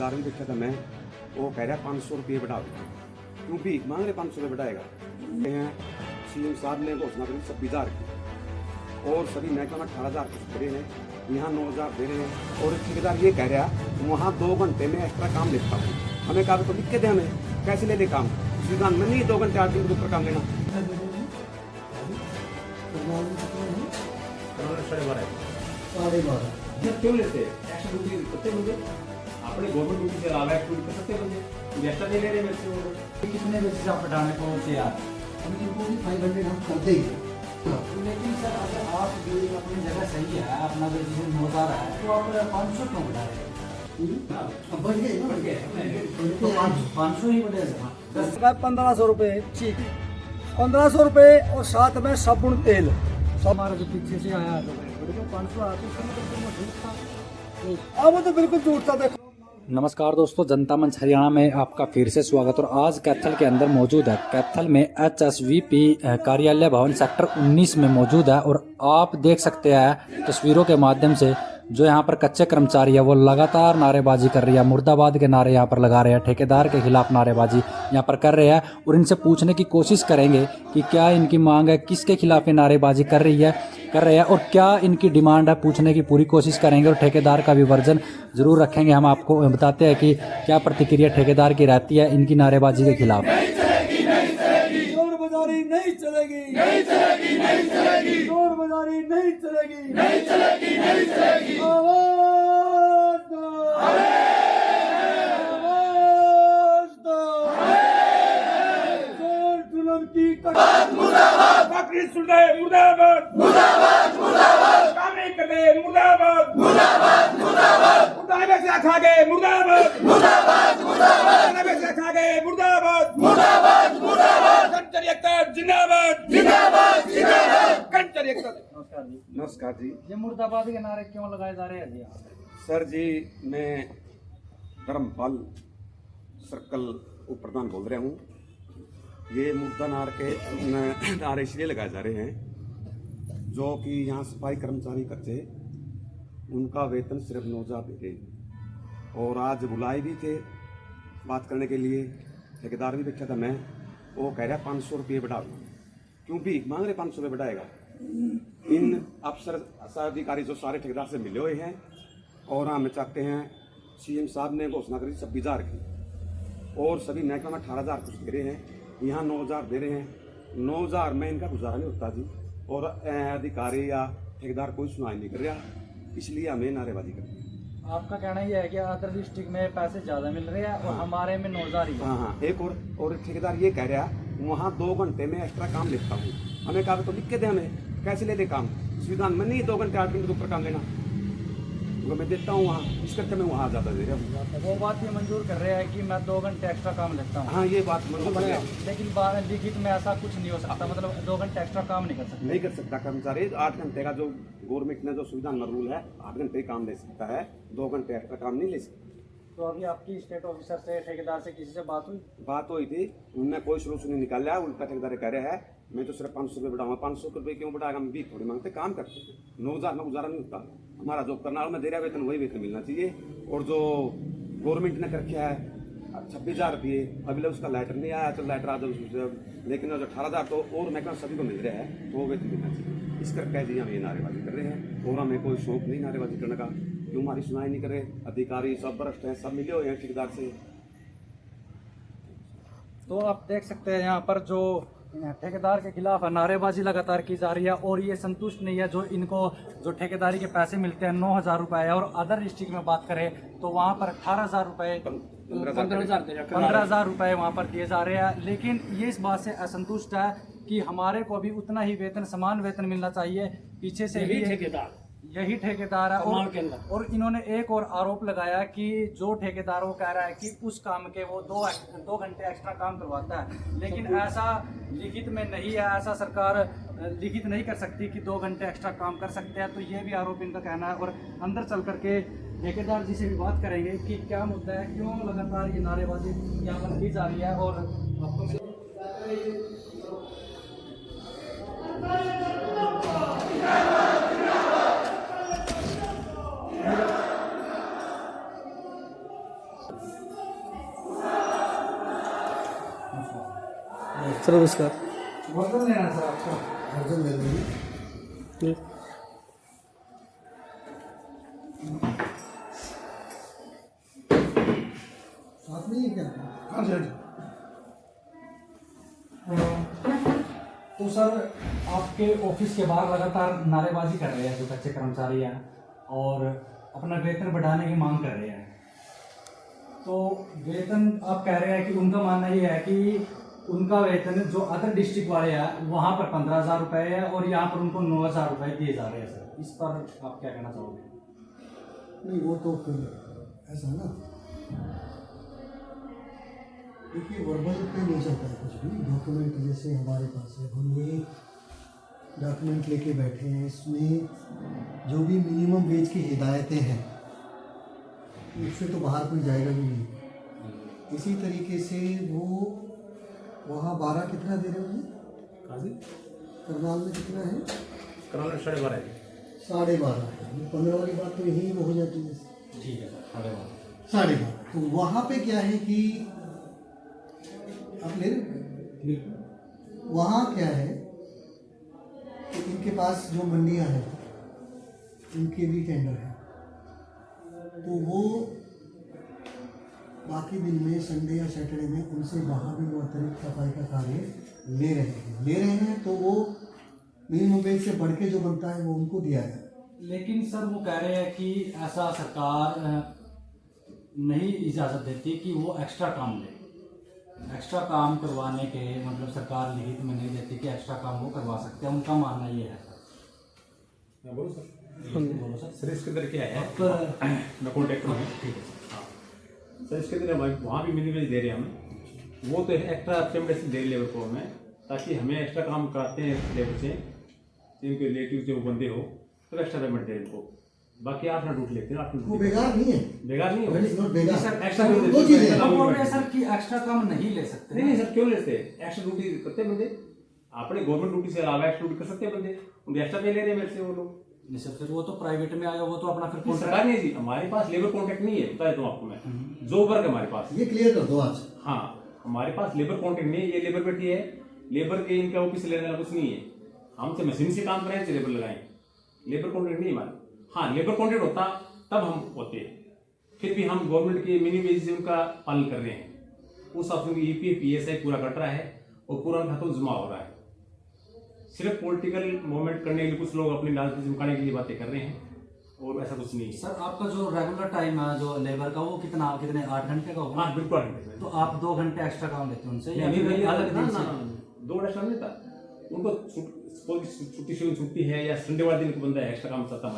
ठेकेदार भी देखा था मैं, वो कह रहा है 500 रुपये बढ़ा देगा, क्यों भीख मांग रहे 500 रुपये बढ़ाएगा। सीएम साहब ने घोषणा करी 26,000 की और सभी महकमा में 18,000 कुछ दे रहे हैं, यहाँ 9,000 दे रहे हैं। और ठेकेदार ये कह रहा है वहाँ 2 घंटे में एक्स्ट्रा काम लेता हूँ। हमें कहा तो लिख के दे, हमें कैसे ले दे काम, विधान में नहीं 2 घंटे 8 दिन के ऊपर काम लेना। 12:30 जब क्यों लेते हैं एक्स्ट्रा ड्यूटी करते बंदे अपने गवर्नमेंट ड्यूटी से अलावा एक्स्ट्रा ड्यूटी कर सकते बंदे एक्स्ट्रा दे ले रहे हैं बच्चे। कितने बजे से आप हटाने को तैयार? हम इनको भी 500 हम कर देंगे, लेकिन सर अगर आप भी अपनी जगह सही है, अपना डिसीजन होता रहा है, तो आप 500 क्यों बढ़ा रहे हैं? बढ़ गए तो 500 ही बढ़ेगा। 1500 रुपये, ठीक है 1500 रुपये और साथ में साबुन तेल सब। हमारा जो पीछे से आया तो 500 आते अब वो तो बिल्कुल झूठ था। देखो नमस्कार दोस्तों, जनता मंच हरियाणा में आपका फिर से स्वागत। और आज कैथल के अंदर मौजूद है, कैथल में HSVP कार्यालय भवन सेक्टर 19 में मौजूद है। और आप देख सकते हैं तस्वीरों के माध्यम से जो यहाँ पर कच्चे कर्मचारी है वो लगातार नारेबाजी कर रही है, मुर्दाबाद के नारे यहाँ पर लगा रहे हैं, ठेकेदार के खिलाफ नारेबाजी यहाँ पर कर रहे हैं। और इनसे पूछने की कोशिश करेंगे कि क्या इनकी मांग है, किसके खिलाफ ये नारेबाजी कर रहे हैं और क्या इनकी डिमांड है, पूछने की पूरी कोशिश करेंगे। और ठेकेदार का भी वर्जन जरूर रखेंगे। हम आपको बताते हैं कि क्या प्रतिक्रिया ठेकेदार की रहती है इनकी नारेबाजी के खिलाफ। चोर बाजारी नहीं चलेगी, नहीं चलेगी, नहीं चलेगी, चोर बाजारी नहीं चलेगी, नहीं चलेगी, नहीं चलेगी। आवाज दो, आवाज दो, चोर जुल्म की मुर्दाबाद, बकरी सुने मुर्दाबाद, मुर्दाबाद, मुर्दाबाद, काम नहीं करते मुर्दाबाद, मुर्दाबाद, मुर्दाबाद, उठाने से खा गए मुर्दाबाद, मुर्दाबाद, मुर्दाबाद, उठाने से खा गए मुर्दाबाद, मुर्दाबाद, मुर्दाबाद, कंचरी अख्तर जिंदाबाद, जिंदाबाद, जिंदाबाद, कंचरी अख्तर। नमस्कार जी। नमस्कार जी। ये मुर्दाबाद के नारे क्यों लगाए जा रहे हैं जी? सर जी, मैं धर्मपाल सर्कल उप प्रधान बोल रहा हूँ। ये मुर्दा नारे इसलिए लगाए जा रहे हैं जो कि यहाँ सफाई कर्मचारी कच्चे, उनका वेतन सिर्फ 9,000 दे रहे। और आज बुलाए भी थे बात करने के लिए, ठेकेदार भी देखा था मैं, वो कह रहा है 500 रुपये बढ़ा दूँ, क्यों भीख मांग रहे 500 रुपये बढ़ाएगा। इन अफसर अधिकारी जो सारे ठेकेदार से मिले हुए हैं और हम चाहते हैं, सीएम साहब ने घोषणा करी 26,000 की और सभी महकमा में 18,000 कुछ दे रहे हैं, यहाँ 9,000 दे रहे हैं। 9,000 में इनका गुजारा नहीं होता जी। और अधिकारी या ठेकेदार कोई सुनाई नहीं कर रहा, इसलिए हमें नारेबाजी करनी है। आपका कहना यह है कि अदर डिस्ट्रिक्ट में पैसे ज़्यादा मिल रहे हैं और हमारे में 9,000 ही है। हाँ, एक और ठेकेदार ये कह रहा है वहाँ 2 घंटे में एक्स्ट्रा काम लेता हूँ। हमें कहा तो लिख के दे, हमें कैसे ले दे काम, विधान में नहीं 2 घंटे 8 दिन के ऊपर काम लेना, तो मैं देता हूँ वहाँ, इस करके मैं वहाँ ज़्यादा दे रहा हूँ। वो बात ये मंजूर कर रहे हैं कि मैं 2 घंटे एक्स्ट्रा काम लेता हूँ। हाँ, ये बात मंजूर है, लेकिन लिखित में ऐसा कुछ नहीं हो सकता, मतलब 2 घंटे एक्स्ट्रा काम नहीं कर सकते। नहीं कर सकता कर्मचारी। 8 घंटे का जो गवर्नमेंट ने जो सुविधा रूल है, 8 घंटे काम ले सकता है, 2 घंटे एक्स्ट्रा काम नहीं ले सकता। तो अभी आपकी स्टेट ऑफिसर से, ठेकेदार से, किसी से बात हुई थी, उनने कोई सोल्यूशन नहीं निकाला। उल्टा ठेकेदार कह रहा है मैं तो सिर्फ 500 रुपये बढ़ाऊंगा। 500 रुपये क्यों बढ़ाएगा, हम भी थोड़ी मांगते, काम करते। 9,000 में गुजारा नहीं होता। हमारा जो करना में दे रहा वेतन वही वेतन मिलना चाहिए। और जो गवर्नमेंट ने कर रखा है 26,000 रुपये, अभी उसका लेटर नहीं आया, तो लेटर आ जाओ, लेकिन जो 18,000 तो और महकमा सभी को मिल रहा है, तो वो वेतन मिलना चाहिए। इस करके जी हम ये नारेबाजी कर रहे हैं। और हमें कोई शौक नहीं नारेबाजी करने का, क्यों हमारी सुनाई नहीं करे। अधिकारी सब भ्रष्ट हैं, सब मिले हुए हैं ठेकेदार से। तो आप देख सकते हैं यहाँ पर जो ठेकेदार के खिलाफ नारेबाजी लगातार की जा रही है। और ये संतुष्ट नहीं है जो इनको जो ठेकेदारी के पैसे मिलते हैं 9,000 रुपये, और अदर डिस्ट्रिक्ट में बात करें तो वहाँ पर 18,000 रुपये, 15,000 रुपये वहाँ पर दिए जा रहे हैं। लेकिन ये इस बात से असंतुष्ट है कि हमारे को भी उतना ही वेतन, समान वेतन मिलना चाहिए। पीछे से यही ठेकेदार है। और इन्होंने एक और आरोप लगाया कि जो ठेकेदार वो कह रहा है कि उस काम के वो 2 घंटे एक्स्ट्रा काम करवाता है, लेकिन ऐसा लिखित में नहीं है। ऐसा सरकार लिखित नहीं कर सकती कि 2 घंटे एक्स्ट्रा काम कर सकते हैं। तो ये भी आरोप इनका कहना है। और अंदर चल करके ठेकेदार जी से भी बात करेंगे कि क्या मुद्दा है, क्यों लगातार ये नारेबाजी यहाँ पर की जा रही है। और आपको सर नमस्कार। वर्जन लेना है सर आपको। अर्जुन ले लीजिए। साथ में ही क्या? हाँ जी, हाँ जी। तो सर आपके ऑफिस के बाहर लगातार नारेबाजी कर रहे हैं जो कच्चे कर्मचारी हैं और अपना वेतन बढ़ाने की मांग कर रहे हैं। तो वेतन आप कह रहे हैं कि उनका मानना ये है कि उनका वेतन जो अदर डिस्ट्रिक्ट वाले हैं वहाँ पर 15,000 रुपये है और यहाँ पर उनको 9,000 रुपये दिए जा रहे हैं सर। इस पर आप क्या कहना चाहोगे? नहीं वो तो फिर ऐसा ना, देखिए वर्बल पे नहीं चलता है कुछ भी। डॉक्यूमेंट जैसे हमारे पास है, हम ये डॉक्यूमेंट लेके बैठे हैं, इसमें जो भी मिनिमम वेज की हिदायतें हैं उससे तो बाहर कोई जाएगा भी नहीं। इसी तरीके से वो वहाँ 12 कितना दे रहे हैं? कहाँ से? करनाल में कितना है? करनाल 12.5 है। 12.5। 15 वाली बात तो यही वो हो जाती है। ठीक है सर, 12.5। 12.5। तो वहाँ पे क्या है कि आप ले रहे हो? वहाँ क्या है कि इनके पास जो मंडियाँ हैं उनके भी टेंडर हैं, तो वो बाकी दिन में संडे या सैटरडे में उनसे वहाँ भी वो अतिरिक्त सफाई का कार्य ले रहे हैं। तो वो मिनिमम वेज से बढ़ के जो बनता है वो उनको दिया जाए। लेकिन सर वो कह रहे हैं कि ऐसा सरकार नहीं इजाज़त देती कि वो एक्स्ट्रा काम ले। एक्स्ट्रा काम करवाने के मतलब सरकार लिखित में नहीं देती कि एक्स्ट्रा काम वो करवा सकते हैं। उनका मानना ये है सर। मैं बोलूँ सर? बोलो सर। सर इसके अंदर क्या है, आप मैं कॉन्टेक्ट हूँ। ठीक है हाँ सर, इसके अंदर वहाँ भी मिनिमम वेज दे रहे हैं हमें। वो तो एक्स्ट्रा पेमेंट दे रहे लेबर को हमें, ताकि हमें एक्स्ट्रा काम कराते हैं लेबर से, जिनके रिलेटिव जो बंदे हो तो एक्स्ट्रा पेमेंट दे इनको। बाकी 8 घंटे ड्यूटी लेते हैं। 8 वो बेकार नहीं है, बेकार नहीं है बेकार। सर एक्स्ट्रा दो चीजें हैं। वो बोल रहे हैं सर कि एक्स्ट्रा काम नहीं ले सकते। नहीं सर, क्यों लेते हैं? एक्स्ट्रा ड्यूटी करते हैं बंदे, अपने गवर्नमेंट ड्यूटी से अलावा एक्स्ट्रा ड्यूटी कर सकते हैं बंदे, उनके एक्स्ट्रा पे ले रहे हैं मेरे से वो लोग। नहीं सर, फिर वो तो प्राइवेट में आया, वो तो अपना फिर सरकार नहीं है जी, हमारे पास लेबर कॉन्ट्रैक्ट नहीं है, बता देता हूँ आपको मैं। जो वर्क हमारे पास, ये क्लियर कर दो आज। हाँ हमारे पास लेबर कॉन्ट्रैक्ट नहीं है। ये लेबर बैठी है, लेबर के इनका ऑफिस लेने वाला कुछ नहीं है। हमसे मशीन से काम कराएं, लेबर लगाएं, लेबर कॉन्ट्रैक्ट नहीं हमारे। हाँ लेबर कॉन्ट्रैक्ट होता तब हम होते, फिर भी हम गवर्नमेंट के मिनिमम वेज से उनका पालन कर रहे हैं। उस ऑप्शन की EPF PSI पूरा कट रहा है और पूरा उनका हाथों जमा हो रहा है। सिर्फ पॉलिटिकल मूवमेंट करने के लिए कुछ लोग अपनी राजनीति चमकाने के लिए बातें कर रहे हैं, और ऐसा कुछ नहीं है। सर आपका जो रेगुलर टाइम है जो लेबर का वो कितने 8 घंटे का होगा? हाँ बिल्कुल। तो आप 2 घंटे एक्स्ट्रा काम लेते हैं उनसे या नहीं, फिर नहीं, अलग दिन ना, से? ना, 2 घंटा काम नहीं था उनको। छुट्टी है या संडे वाले दिन को बंदा है एक्स्ट्रा काम चाहता,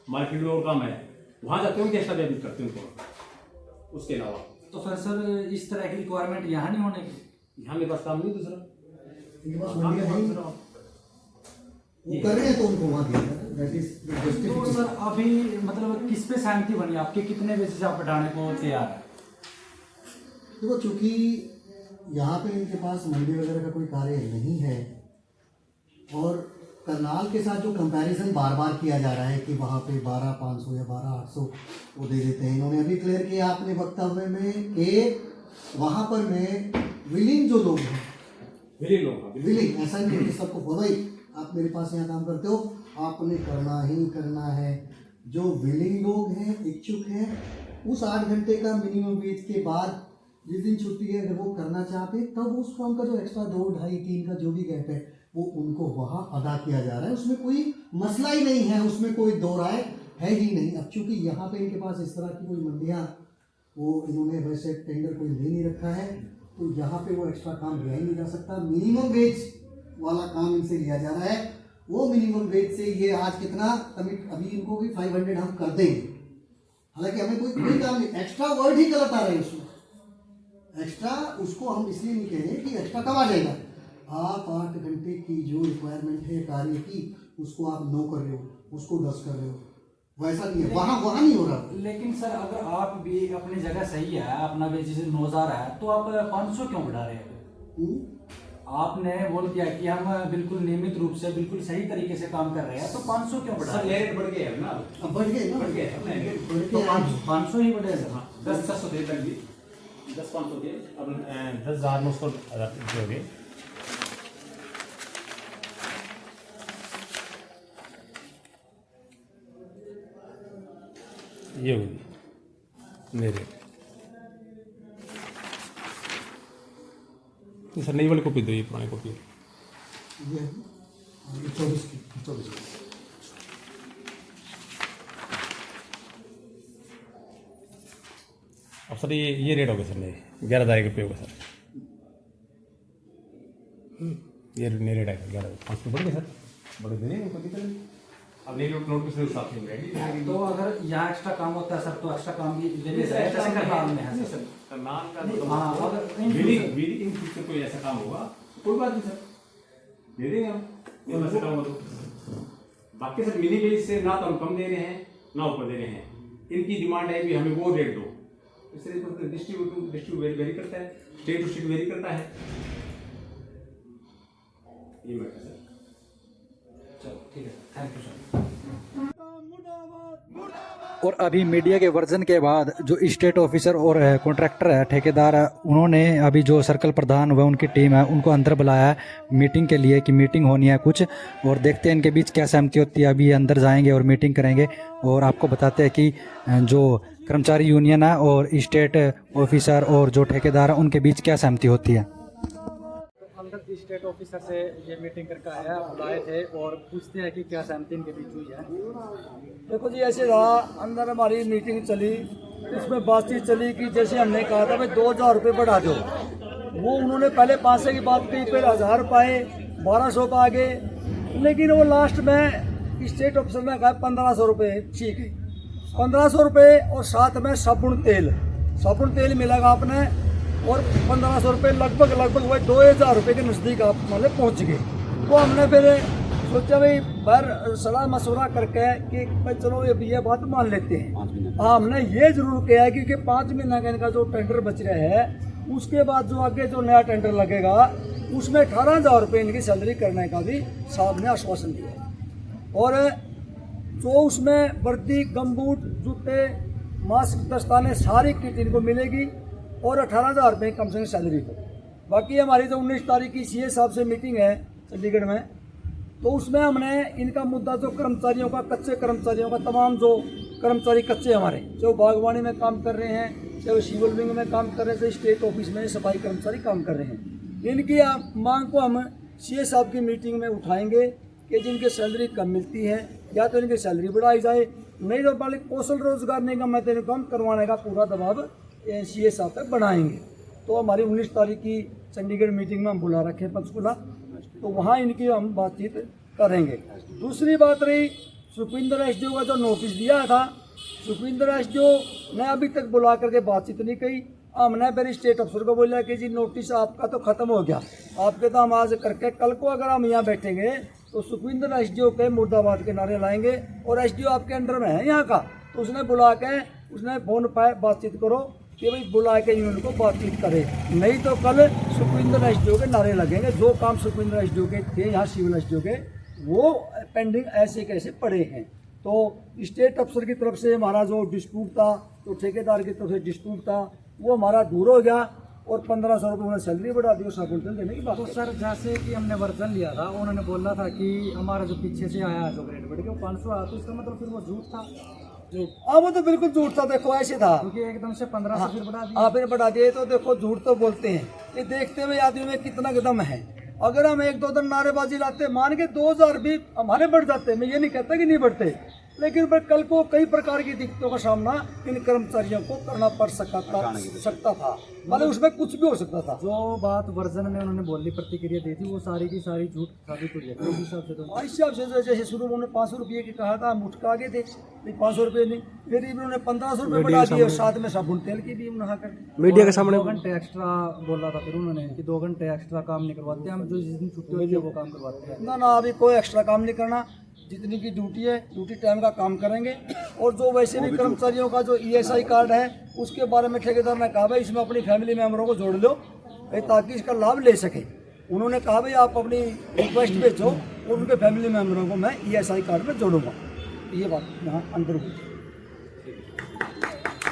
हमारे फील्ड में और काम है, वहाँ जाते हैं उनके एक्स्ट्रा पेमेंट करते हैं उनको। उसके अलावा तो फिर सर इस तरह की रिक्वायरमेंट यहाँ नहीं होने की? यहाँ मेरे पास काम नहीं दूसरा। इनके पास मंडियाँ हैं, वो कर रहे हैं तो उनको वहाँ दिया जाए। दैट इज द तो जस्टिफिकेशन। सर अभी मतलब किस पे सहमति बनी आपके, कितने बेसिस आप बढ़ाने को तैयार है? देखो चूंकि यहाँ पे इनके पास मंडी वगैरह का कोई कार्य नहीं है, और करनाल के साथ जो कंपैरिजन बार बार किया जा रहा है कि वहाँ पे 12,500 या 12,800 वो दे देते हैं। इन्होंने अभी क्लियर किया अपने वक्तव्य में कि वहाँ पर में विलिंग जो लोग हैं, विलिंग ऐसा नहीं है कि सबको बोलो भाई आप मेरे पास यहाँ काम करते हो, आपने करना ही करना है। जो विलिंग लोग हैं, इच्छुक हैं, उस 8 घंटे का मिनिमम वेज के बाद जिस दिन छुट्टी है अगर वो करना चाहते तब उस काम का जो एक्स्ट्रा 2, 2.5, 3 का जो भी गैप है वो उनको वहाँ अदा किया जा रहा है। उसमें कोई मसला ही नहीं है, उसमें कोई दो राय है ही नहीं। अब चूंकि यहाँ पे इनके पास इस तरह की कोई मंडियाँ वो इन्होंने वैसे टेंडर कोई ले नहीं रखा है, तो यहाँ पे वो एक्स्ट्रा काम लिया ही नहीं जा सकता। मिनिमम वेज वाला काम इनसे लिया जा रहा है। वो मिनिमम वेज से ये आज कितना कमिट, अभी इनको भी 500 हम कर देंगे। हालांकि हमें कोई काम नहीं, एक्स्ट्रा वर्ड ही गलत आ रहे हैं उसमें। एक्स्ट्रा उसको हम इसलिए नहीं कह रहे कि एक्स्ट्रा कब आ जाएगा। आप 8 घंटे की जो रिक्वायरमेंट है कार्य की, उसको आप 9 कर रहे हो, उसको 10 कर रहे हो, वैसा नहीं है। वहाँ नहीं हो रहा। लेकिन सर अगर आप भी अपनी जगह सही है, अपना वेजेस 9,000 है, तो आप 500 क्यों बढ़ा रहे हैं? आपने बोल दिया कि हम बिल्कुल नियमित रूप से बिल्कुल सही तरीके से काम कर रहे हैं, तो 500 क्यों बढ़ा रहे हैं? बढ़ गया है ना, अब बढ़ गए ना, बढ़ गया है। बढ़ के 500 ही बढ़े सर। 10-600 दे तक भी 10-500 के अब 10,000 में उसको दोगे। ये होगी मेरे तो सर नई वाली कॉपी दो, ये पुरानी कॉपी ये 24 की। अब सर ये रेट होगा सर नहीं 11,000 रुपये होगा सर। ये नई रेट आएगा 11,000 500 बढ़ गए सर, बढ़ गए नहीं कोई दिक्कत नहीं। अब नई नोट पे साथ में रेडी। तो अगर यहाँ एक्स्ट्रा काम होता है सर तो एक्स्ट्रा काम भी ले लेते हैं जैसे करनाल में है सर। करनाल का हाँ अगर इन फ्यूचर कोई ऐसा काम होगा कोई बात नहीं सर, दे देंगे हम ये वैसे काम हो तो। बाकी सर मिनी बेस से ना तो हम कम दे रहे हैं ना ऊपर दे रहे हैं, इनकी डिमांड है भी हमें वो रेट दो, इसलिए डिस्ट्रीब्यूट वेरी करता है, स्टेट टू स्टेट वेरी करता है। ये मैटर सर। चलो ठीक है, थैंक यू सर। और अभी मीडिया के वर्जन के बाद जो स्टेट ऑफिसर और कॉन्ट्रैक्टर है, ठेकेदार है, उन्होंने अभी जो सर्कल प्रधान व उनकी टीम है उनको अंदर बुलाया है मीटिंग के लिए कि मीटिंग होनी है कुछ, और देखते हैं इनके बीच क्या सहमति होती है। अभी ये अंदर जाएंगे और मीटिंग करेंगे और आपको बताते हैं कि जो कर्मचारी यूनियन है और स्टेट ऑफिसर और जो ठेकेदार है उनके बीच क्या सहमति होती है। अंदर स्टेट ऑफिसर से ये मीटिंग करके आया, बुलाए थे और पूछते हैं कि क्या सहमति इनके बीच हुई है। देखो जी ऐसे रहा, अंदर हमारी मीटिंग चली, उसमें बातचीत चली कि जैसे हमने कहा था भाई 2,000 रुपये बढ़ा दो, वो उन्होंने पहले 500 की बात की, फिर 1,000 पाए, 1,200 का आगे, लेकिन वो लास्ट में स्टेट ऑफिसर ने कहा 1,500 रुपये ठीक है। 1,500 रुपये और साथ में साबुन तेल मिलेगा आपने, और 1,500 रुपये लगभग वही 2,000 रुपये के नज़दीक आप मतलब पहुँच गए। तो हमने फिर सोचा भाई बाहर सलाह मशवरा करके कि भाई चलो ये बात मान लेते हैं। हाँ हमने ये जरूर किया है क्योंकि 5 महीना का इनका जो टेंडर बच रहा है, उसके बाद जो आगे जो नया टेंडर लगेगा उसमें 18,000 रुपये इनकी सैलरी करने का भी साहब ने आश्वासन दिया, और जो उसमें वर्दी, गमबूट, जूते, मास्क, दस्ताने सारी किट इनको मिलेगी और 18,000 रुपये कम से कम सैलरी को। बाकी हमारी जो 19 तारीख की सीए साहब से मीटिंग है चंडीगढ़ में, तो उसमें हमने इनका मुद्दा जो कर्मचारियों का, कच्चे कर्मचारियों का, तमाम जो कर्मचारी कच्चे हमारे जो बागवानी में काम कर रहे हैं, चाहे सिविल विंग में काम कर रहे हैं, चाहे स्टेट ऑफिस में सफाई कर्मचारी काम कर रहे हैं, इनकी मांग को हम सीए साहब की मीटिंग में उठाएंगे कि जिनकी सैलरी कम मिलती है या तो इनकी सैलरी बढ़ाई जाए, नहीं तो मालिक कौशल रोजगार निगम में तो कम करवाने का पूरा दबाव सीए साहब तक बनाएंगे। तो हमारी 19 तारीख की चंडीगढ़ मीटिंग में हम बुला रखे हैं पंचकुला, तो वहाँ इनकी हम बातचीत करेंगे। दूसरी बात रही सुखविंदर एसडीओ का जो नोटिस दिया था, सुखविंदर एसडीओ ने अभी तक बुला करके बातचीत नहीं की। हमने फिर स्टेट अफसर को बोला कि जी नोटिस आपका तो ख़त्म हो गया, आपके तो हम आज करके कल को अगर हम यहाँ बैठेंगे तो सुखविंदर एसडीओ के मुर्दाबाद के नारे लाएंगे, और एसडीओ आपके अंडर में है यहाँ का, तो उसने बुला के उसने फोन पर बातचीत करो कि भाई बुला के यूनियन को बातचीत करे, नहीं तो कल सुखविंदर एसडीओ के नारे लगेंगे। जो काम सुखविंदर एसडीओ के थे यहाँ सिविल एसडीओ के, वो पेंडिंग ऐसे कैसे पड़े हैं। तो स्टेट अफसर की तरफ से हमारा जो डिस्प्यूट था, तो ठेकेदार की तरफ से डिस्प्यूट था, वो हमारा दूर हो गया, और 1,500 रुपये उन्होंने सैलरी बढ़ा दी और साबुन देने की बात। तो सर जैसे कि हमने वर्जन लिया था, उन्होंने बोला था कि हमारा जो पीछे से आया जो ग्रेड बढ़ गया 500 आया, तो इसका मतलब फिर वो झूठ था। वो तो बिल्कुल झूठ था। देखो ऐसे था क्योंकि एकदम से 1500 फिर बढ़ा दिया। फिर बढ़ा दिए, तो देखो झूठ तो बोलते हैं, ये देखते हुए आदमी में कितना कदम है। अगर हम 1-2 दिन नारेबाजी लाते, मान के 2,000 भी हमारे बढ़ जाते, मैं ये नहीं कहता कि नहीं बढ़ते, लेकिन फिर कल को कई प्रकार की दिक्कतों का सामना इन कर्मचारियों को करना पड़ सकता था, मतलब उसमें कुछ भी हो सकता था। जो बात वर्जन में उन्होंने बोली, प्रतिक्रिया दी थी, वो सारी की सारी झूठ साबित हुई है उस हिसाब से। तो इस हिसाब से जैसे शुरू में उन्होंने 500 रुपये की कहा था, हम उठ आगे थे, 500 रुपये नहीं, फिर उन्होंने 1,500 रुपये बढ़ा दिए, और साथ में साबुन तेल की भी उन्होंने कर मीडिया के सामने 2 घंटे एक्स्ट्रा बोला था फिर उन्होंने कि 2 घंटे एक्स्ट्रा काम नहीं करवाते हम, जो जिस दिन छुट्टी होती है वो काम करवाते हैं। ना अभी कोई एक्स्ट्रा काम नहीं करना, जितनी की ड्यूटी है ड्यूटी टाइम का काम करेंगे। और जो वैसे भी कर्मचारियों का जो ESI कार्ड है, उसके बारे में ठेकेदार ने कहा भाई इसमें अपनी फैमिली मेम्बरों को जोड़ लो ताकि इसका लाभ ले सके। उन्होंने कहा भाई आप अपनी रिक्वेस्ट भेजो और उनके फैमिली मेम्बरों को मैं ESI कार्ड में जोड़ूंगा। ये बात यहाँ अंदर हुई।